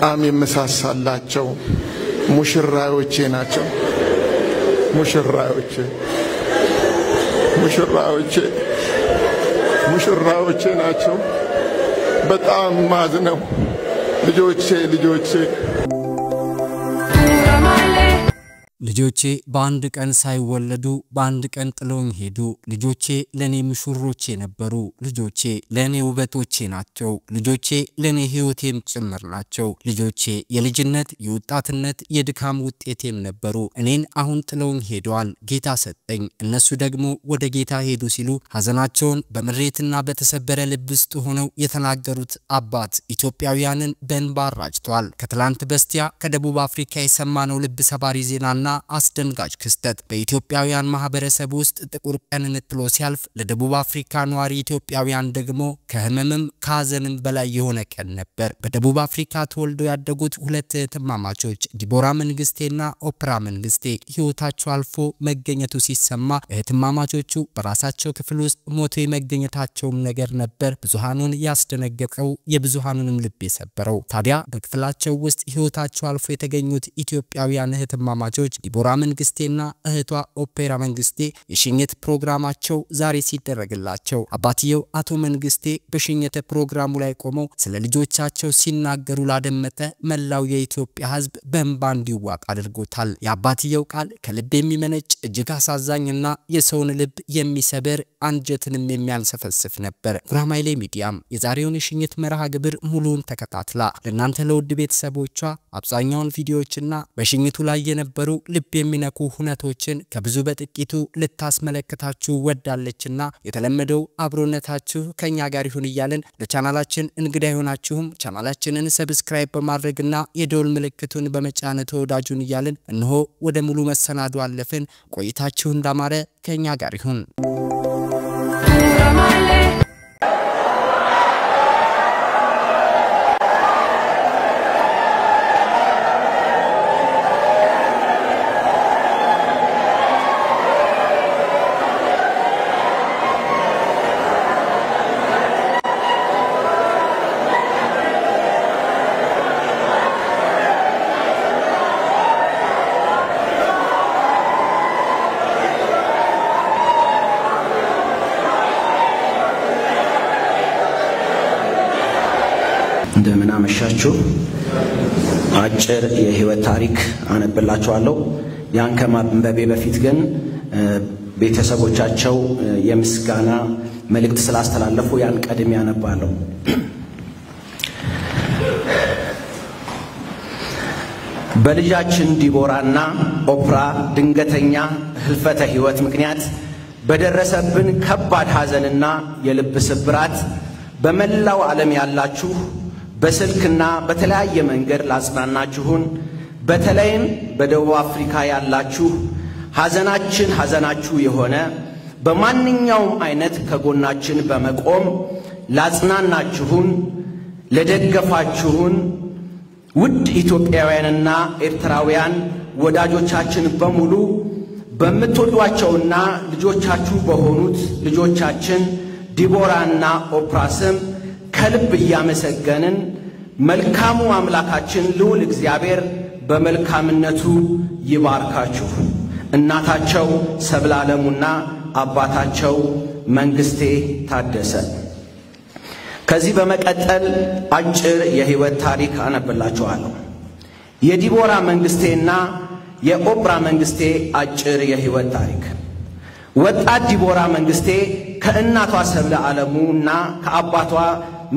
በጣም የመሳሳላቸው ሙሽራዎቼ ናቸው ሙሽራዎቼ ናቸው በጣም ማዝነው ልጆቼ በአንድ ቀን ሳይወለዱ በአንድ ቀን ጥለውኝ ሄዱ ልጆቼ ለኔ ሙሽሮቼ ነበሩ ልጆቼ ለኔ ውበቶቼ ናቸው ልጆቼ ለኔ ህይወቴም ጭምር ናቸው ልጆቼ የልጅነት የወጣትነት የድካም ውጤቴም ነበሩ እኔን አሁን ጥለውኝ ሄደዋል ጌታ ሰጠኝ እነሱ ደግሞ ወደ ጌታ ሄዱ ሲሉ ሐዘናቸውን በመሬትና በተሰበረ ልብ ውስጥ ሆነው የተናገሩት አባት ኢትዮጵያውያንን በእንባ አራጭቷል ከትላንት በስቲያ ከደቡብ አፍሪካ የሰማነው ልብ ሰባሪ ዜናና አስደንጋጭ ክስተት በኢትዮጵያውያን ማህበረሰብ ውስጥ ጥቁር ቀንን ጥሎ ሲያልፍ ለደቡብ አፍሪካ ነዋሪ ኢትዮጵያውያን ደግሞ ከህመምም ከሐዘንም በላይ የሆነ ቀን ነበር በደቡብ አፍሪካ ተወልደው ያደጉት ሁለት እህትማማቾች ዲቦራ መንግስቴና ኦፕራ መንግስቴ ህይወታቸው አልፎ መገኘቱ ሲሰማ እህትማማቾቹ በራሳቸው ክፍል ውስጥ ሞቶ የመገኘታቸው ነገር ነበር ብዙሃኑን ያስደነገጠው የብዙሃኑንም ልብ የሰበረው ታዲያ በክፍላቸው ውስጥ ህይወታቸው አልፎ የተገኙት ኢትዮጵያውያን እህትማማቾች ዲቦራ መንግስቴና እህቷ ኦፔራ መንግስቴ የሽኝት ፕሮግራማቸው ዛሬ ሲደረግላቸው አባትየው አቶ መንግስቴ በሽኝት ፕሮግራሙ ላይ ቆመው ስለ ልጆቻቸው ሲናገሩ ላደመጠ መላው የኢትዮጵያ ህዝብ በእንባ እንዲዋጥ አድርጎታል የአባትየው ቃል ከልብ የሚመነጭ እጅግ አሳዛኝና የሰውን ልብ የሚሰበር አንጀትንም የሚያንሰፈስፍ ነበር ጉራማይሌ ሚዲያም የዛሬውን የሽኝት መርሃ ግብር ሙሉውን ተከታትላ ለእናንተ ለውድ ቤተሰቦቿ አብዛኛውን ቪዲዮዎችና በሽኝቱ ላይ የነበሩ ልብ የሚነኩ ሁነቶችን ከብዙ በጥቂቱ ልታስመለከታችሁ ወዳለችና የተለመደው አብሮነታችሁ ከኛ ጋር ይሁን ይያልን ለቻናላችን እንግዳ ይሆናችሁም ቻናላችንን ሰብስክራይብ በማድረግና የደወል ምልክቱን በመጫን ተወዳጁን ይያልን እንሆ ወደ ሙሉ መሰናዶ አለፍን ቆይታችሁ እንዳማረ ከኛ ጋር ይሁን እንደምን አመሻችሁ አጭር የህይወት ታሪክ አነብላችኋለሁ ያን ከማንበቤ በፊት ግን ቤተሰቦቻቸው የምስጋና መልእክት ስላስተላለፉ ያን ቀድሜ አነባለሁ በልጃችን ዲቦራና ኦፕራ ድንገተኛ ህልፈተ ህይወት ምክንያት በደረሰብን ከባድ ሐዘንና የልብ ስብራት በመላው ዓለም ያላችሁ በስልክና በተለያየ መንገድ ላጽናናችሁን በተለይም በደቡብ አፍሪካ ያላችሁ ሐዘናችሁ የሆነ በማንኛውም አይነት ከጎናችን በመቆም ላጽናናችሁን ለደገፋችሁን ውድ ኢትዮጵያውያንና ኤርትራውያን ወዳጆቻችን በሙሉ በመትወዷቸውና ልጆቻችሁ በሆኑት ልጆቻችን ዲቦራና ኦፕራስም ከልብ ያመሰገንን መልካሙ አምላካችን ልዑል እግዚአብሔር በመልካምነቱ ይባርካችሁ እናታቸው ሰብላለሙና አባታቸው መንግስቴ ታደሰ ከዚህ በመቀጠል አጭር የህይወት ታሪክ አነብላችኋለሁ የዲቦራ መንግስቴና የኦፕራ መንግስቴ አጭር የህይወት ታሪክ ወጣት ዲቦራ መንግስቴ ከእናቷ ሰብላለሙና ከአባቷ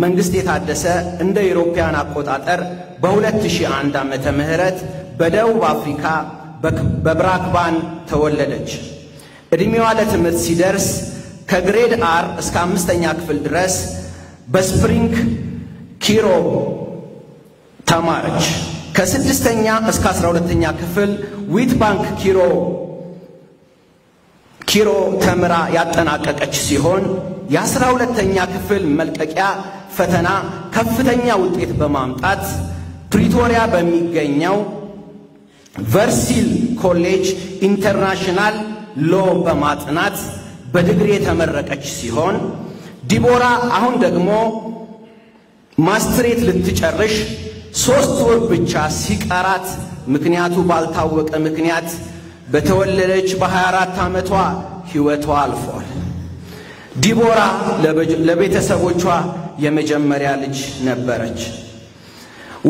መንግስቴ ታደሰ እንደ ኢሮፒያን አቆጣጠር በ2001 ዓመተ ምህረት በደቡብ አፍሪካ በብራክባን ተወለደች እድሜዋ ለትምህርት ሲደርስ ከግሬድ አር እስከ 5ኛ ክፍል ድረስ በስፕሪንግ ኪሮ ተማረች ከ6ኛ እስከ 12ኛ ክፍል ዊትባንክ ኪሮ ተምራ ያጠናቀቀች ሲሆን የ12ኛ ክፍል መልቀቂያ ፈተና ከፍተኛ ውጤት በማምጣት ፕሪቶሪያ በሚገኘው ቨርሲል ኮሌጅ ኢንተርናሽናል ሎ በማጥናት በዲግሪ የተመረቀች ሲሆን ዲቦራ አሁን ደግሞ ማስተሬት ልትጨርሽ 3 ወር ብቻ ሲቀራት ምክንያቱ ባልታወቀ ምክንያት በተወለደች በ24 ዓመቷ ሕይወቷ አልፏል። ዲቦራ ለቤተሰቦቿ የመጀመሪያ ልጅ ነበረች።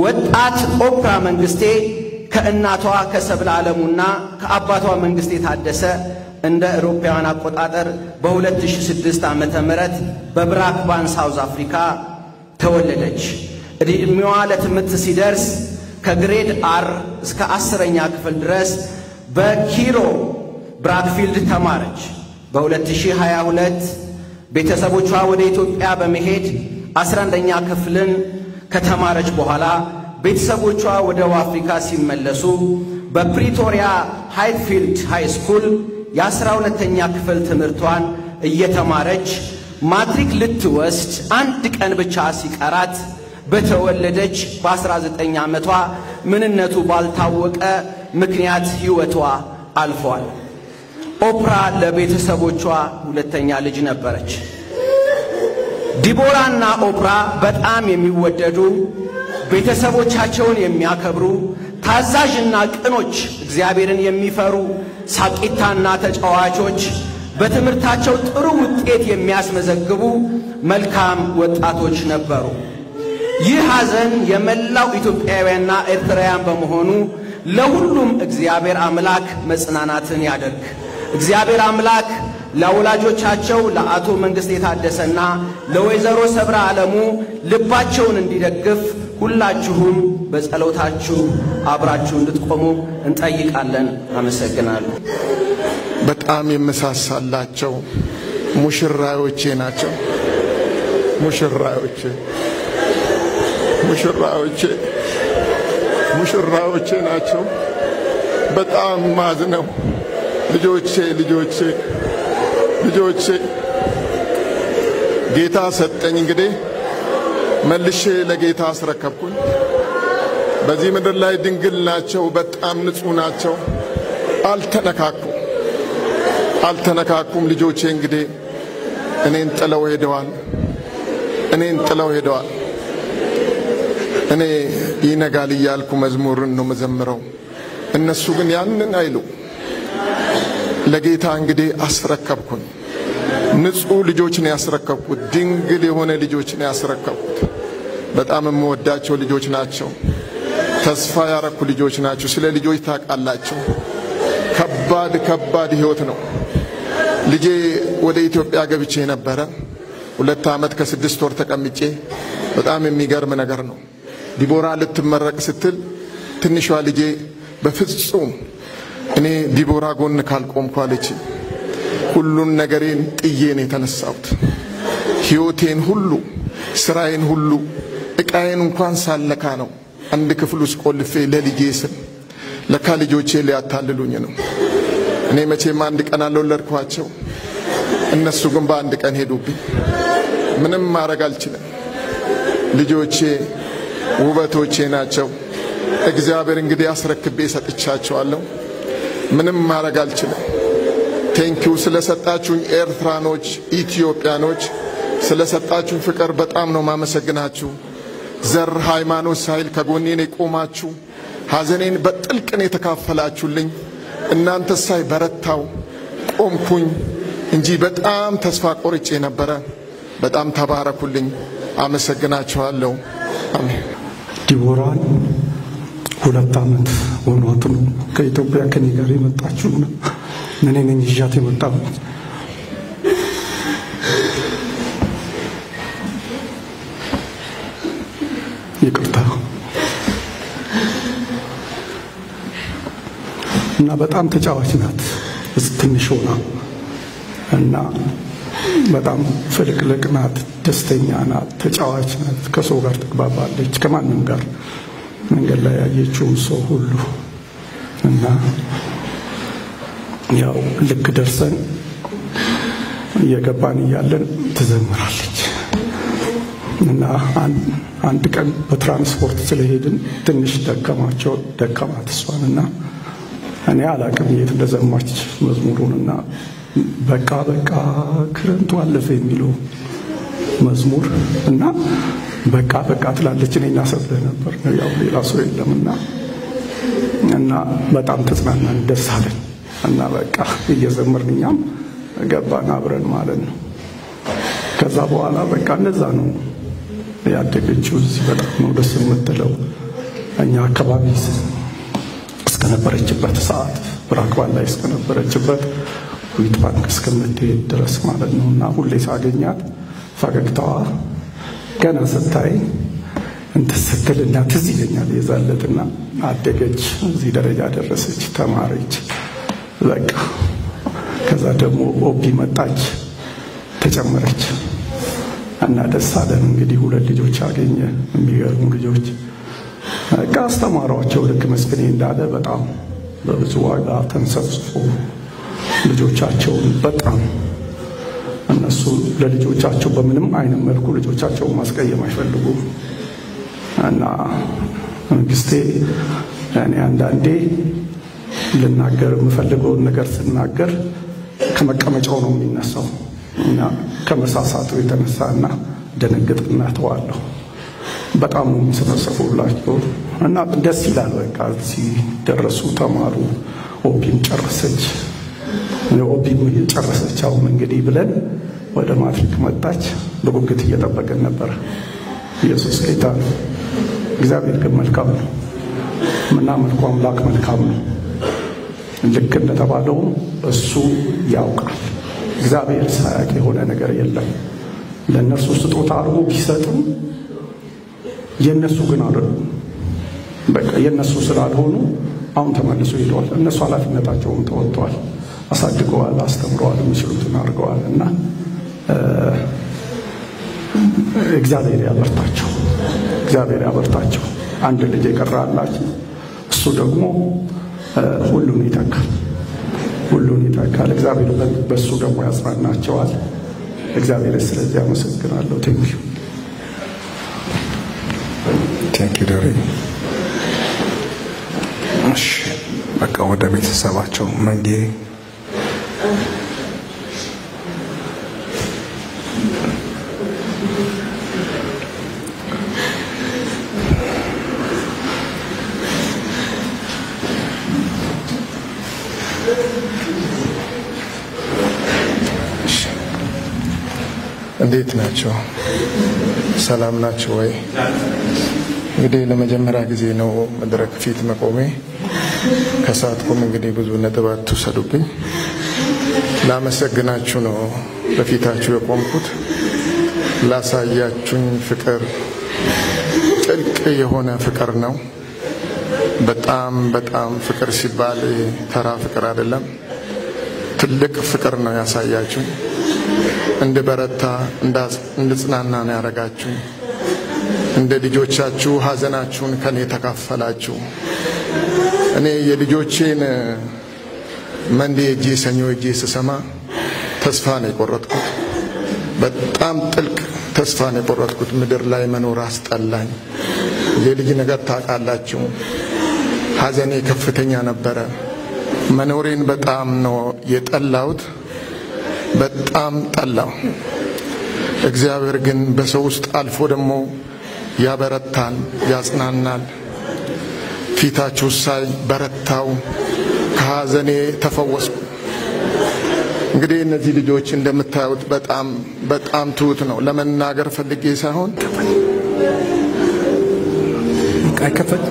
ወጣት ኦፕራ መንግስቴ ከእናቷ ከሰብለ ዓለሙና ከአባቷ መንግስቴ ታደሰ እንደ አውሮፓውያን አቆጣጠር በ2006 ዓመተ ምህረት በብራክባን ሳውዝ አፍሪካ ተወለደች። እድሜዋ ለትምህርት ሲደርስ ከግሬድ አር እስከ 10ኛ ክፍል ድረስ በኪሮ ብራክፊልድ ተማረች። በ2022 ቤተሰቦቿ ወደ ኢትዮጵያ በመሄድ 11ኛ ክፍልን ከተማረች በኋላ ቤተሰቦቿ ወደ አፍሪካ ሲመለሱ በፕሪቶሪያ ሃይትፊልድ ሃይ ስኩል የ12ኛ ክፍል ትምህርቷን እየተማረች ማትሪክ ልትወስድ 1 ቀን ብቻ ሲቀራት በተወለደች በ19 ዓመቷ ምንነቱ ባልታወቀ ምክንያት ሕይወቷ አልፏል። ኦፕራ ለቤተሰቦቿ ሁለተኛ ልጅ ነበረች። ዲቦራና ኦፕራ በጣም የሚወደዱ ቤተሰቦቻቸውን የሚያከብሩ ታዛዥና ቅኖች እግዚአብሔርን የሚፈሩ ሳቂታና ተጫዋቾች በትምህርታቸው ጥሩ ውጤት የሚያስመዘግቡ መልካም ወጣቶች ነበሩ። ይህ ሐዘን የመላው ኢትዮጵያውያንና ኤርትራውያን በመሆኑ ለሁሉም እግዚአብሔር አምላክ መጽናናትን ያደርግ። እግዚአብሔር አምላክ ለወላጆቻቸው ለአቶ መንግስቴ ታደሰና ለወይዘሮ ሰብለ ዓለሙ ልባቸውን እንዲደግፍ ሁላችሁም በጸሎታችሁ አብራችሁ እንድትቆሙ እንጠይቃለን። አመሰግናለሁ። በጣም የመሳሳላቸው ሙሽራዮቼ ናቸው። ሙሽራዮቼ ናቸው። በጣም ማዝነው ልጆቼ ጌታ ሰጠኝ። እንግዲህ መልሼ ለጌታ አስረከብኩኝ። በዚህ ምድር ላይ ድንግል ናቸው። በጣም ንጹህ ናቸው። አልተነካኩም። ልጆቼ እንግዲህ እኔን ጥለው ሄደዋል። እኔ ይነጋል እያልኩ መዝሙርን ነው መዘምረው። እነሱ ግን ያንን አይሉ። ለጌታ እንግዲህ አስረከብኩኝ። ንጹህ ልጆች ነው ያስረከብኩት። ድንግል የሆነ ልጆች ነው ያስረከብኩት። በጣም የምወዳቸው ልጆች ናቸው። ተስፋ ያረኩ ልጆች ናቸው። ስለ ልጆች ታውቃላችሁ። ከባድ ህይወት ነው። ልጄ ወደ ኢትዮጵያ ገብቼ ነበረ 2 ዓመት ከ6 ወር ተቀምጬ። በጣም የሚገርም ነገር ነው። ዲቦራ ልትመረቅ ስትል ትንሿ ልጄ በፍጹም እኔ ዲቦራ ጎን ካልቆምኩ አለች። ሁሉን ነገሬን ጥዬ ነው የተነሳሁት። ሕይወቴን ሁሉ፣ ስራዬን ሁሉ፣ እቃዬን እንኳን ሳለካ ነው አንድ ክፍል ውስጥ ቆልፌ ለልጄ ስም። ለካ ልጆቼ ሊያታልሉኝ ነው። እኔ መቼም አንድ ቀን አልወለድኳቸው። እነሱ ግን በአንድ ቀን ሄዱብኝ። ምንም ማድረግ አልችልም። ልጆቼ ውበቶቼ ናቸው። እግዚአብሔር እንግዲህ አስረክቤ ሰጥቻቸዋለሁ። ምንም ማድረግ አልችልም። ቴንኪው ስለሰጣችሁኝ ኤርትራኖች፣ ኢትዮጵያኖች ስለሰጣችሁኝ ፍቅር በጣም ነው ማመሰግናችሁ። ዘር ሃይማኖት ሳይል ከጎኔ ቆማችሁ ሐዘኔን በጥልቅ የተካፈላችሁልኝ እናንተ ሳይ በረታው ቆምኩኝ እንጂ በጣም ተስፋ ቆርጬ ነበረ። በጣም ተባረኩልኝ። አመሰግናችኋለሁ። አሜን። ዲቦራን 2 ዓመት ሆኗት ነው ከኢትዮጵያ ከኔ ጋር የመጣችው። እኔ ነኝ ይዣት የመጣሁት። ይቅርታ እና በጣም ተጫዋች ናት። ትንሽ ሆና እና በጣም ፍልቅልቅ ናት። ደስተኛ ናት። ተጫዋች ናት። ከሰው ጋር ትግባባለች። ከማንም ጋር መንገድ ላይ ያየችውን ሰው ሁሉ እና ያው ልክ ደርሰን እየገባን እያለን ትዘምራለች እና አንድ ቀን በትራንስፖርት ስለሄድን ትንሽ ደከማት እሷንና እኔ አላቅም የት እንደዘማች መዝሙሩንና በቃ ክረምቱ አለፈ የሚለው መዝሙር እና በቃ ትላለች። እኔና ሰብለ ነበር ያው ሌላ ሰው የለምና እና በጣም ተጽናናን፣ ደስ አለን እና በቃ እየዘመርን እኛም ገባን አብረን ማለት ነው። ከዛ በኋላ በቃ እንደዛ ነው ያደገችው። እዚህ በጣም ነው ደስ የምትለው። እኛ አካባቢ እስከነበረችበት ሰዓት ብራክባን ላይ እስከነበረችበት ዊት ባንክ እስከምትሄድ ድረስ ማለት ነው። እና ሁሌ ሳገኛት ፈገግታዋ ገና ስታይ እንትን ስትልና ትዝ ይለኛል። የዛለትና አደገች፣ እዚህ ደረጃ ደረሰች፣ ተማረች በቃ። ከዛ ደግሞ ኦቢ መጣች፣ ተጨመረች እና ደስ አለን። እንግዲህ 2 ልጆች አገኘ፣ የሚገርሙ ልጆች በቃ አስተማሯቸው። ልክ መስፍኔ እንዳለ በጣም በብዙ ዋጋ ተንሰፍስፎ ልጆቻቸውን በጣም እነሱ ለልጆቻቸው በምንም አይነት መልኩ ልጆቻቸውን ማስቀየም አይፈልጉም። እና መንግስቴ እኔ አንዳንዴ ልናገር የምፈልገውን ነገር ስናገር ከመቀመጫው ነው የሚነሳው እና ከመሳሳቱ የተነሳና ደነግጥና ተዋለሁ። በጣም ነው የሚሰበሰቡላቸው እና ደስ ይላል። በቃ እዚህ ደረሱ፣ ተማሩ፣ ኦቢም ጨረሰች። ኦቢም ጨረሰች አሁን እንግዲህ ብለን ወደ ማትሪክ መጣች። በጉጉት እየጠበቅን ነበር። ኢየሱስ ጌታ ነው። እግዚአብሔር ግን መልካም ነው። የምናመልከው አምላክ መልካም ነው። ልክ እንደተባለው እሱ ያውቃል። እግዚአብሔር ሳያውቅ የሆነ ነገር የለም። ለእነርሱ ስጦታ አድርጎ ቢሰጥም የእነሱ ግን አይደሉም። በቃ የእነሱ ስላልሆኑ አሁን ተመልሶ ሄደዋል። እነሱ ኃላፊነታቸውን ተወጥተዋል፣ አሳድገዋል፣ አስተምረዋል፣ የሚችሉትን አድርገዋል። እና እግዚአብሔር ያበርታቸው፣ እግዚአብሔር ያበርታቸው። አንድ ልጅ የቀራላቸው እሱ ደግሞ ሁሉን ይተካል፣ ሁሉን ይተካል። እግዚአብሔር በሱ ደግሞ ያጽናናቸዋል። እግዚአብሔር ስለዚህ አመሰግናለሁ። ቴንክ ዩ ደሬ። እሺ በቃ ወደ ቤተሰባቸው መንጌ እንዴት ናቸው? ሰላም ናቸው ወይ? እንግዲህ ለመጀመሪያ ጊዜ ነው መድረክ ፊት መቆሜ። ከሳትኩም እንግዲህ ብዙ ነጥብ አትውሰዱብኝ። ላመሰግናችሁ ነው በፊታችሁ የቆምኩት። ላሳያችሁኝ ፍቅር ጥልቅ የሆነ ፍቅር ነው። በጣም ፍቅር ሲባል ተራ ፍቅር አይደለም፣ ትልቅ ፍቅር ነው ያሳያችሁ። እንድበረታ እንድጽናና ነው ያረጋችሁ። እንደ ልጆቻችሁ ሐዘናችሁን ከኔ ተካፈላችሁ። እኔ የልጆቼን መንዴ እጄ ሰኞ እጄ ስሰማ ተስፋ ነው የቆረጥኩት። በጣም ጥልቅ ተስፋ ነው የቆረጥኩት። ምድር ላይ መኖር አስጠላኝ። የልጅ ነገር ታውቃላችሁ። ሐዘኔ ከፍተኛ ነበረ። መኖሬን በጣም ነው የጠላሁት። በጣም ጠላው። እግዚአብሔር ግን በሰው ውስጥ አልፎ ደግሞ ያበረታል፣ ያጽናናል። ፊታችሁ ሳይ በረታው፣ ከሐዘኔ ተፈወስኩ። እንግዲህ እነዚህ ልጆች እንደምታዩት በጣም ትሁት ነው። ለመናገር ፈልጌ ሳይሆን አይከፈት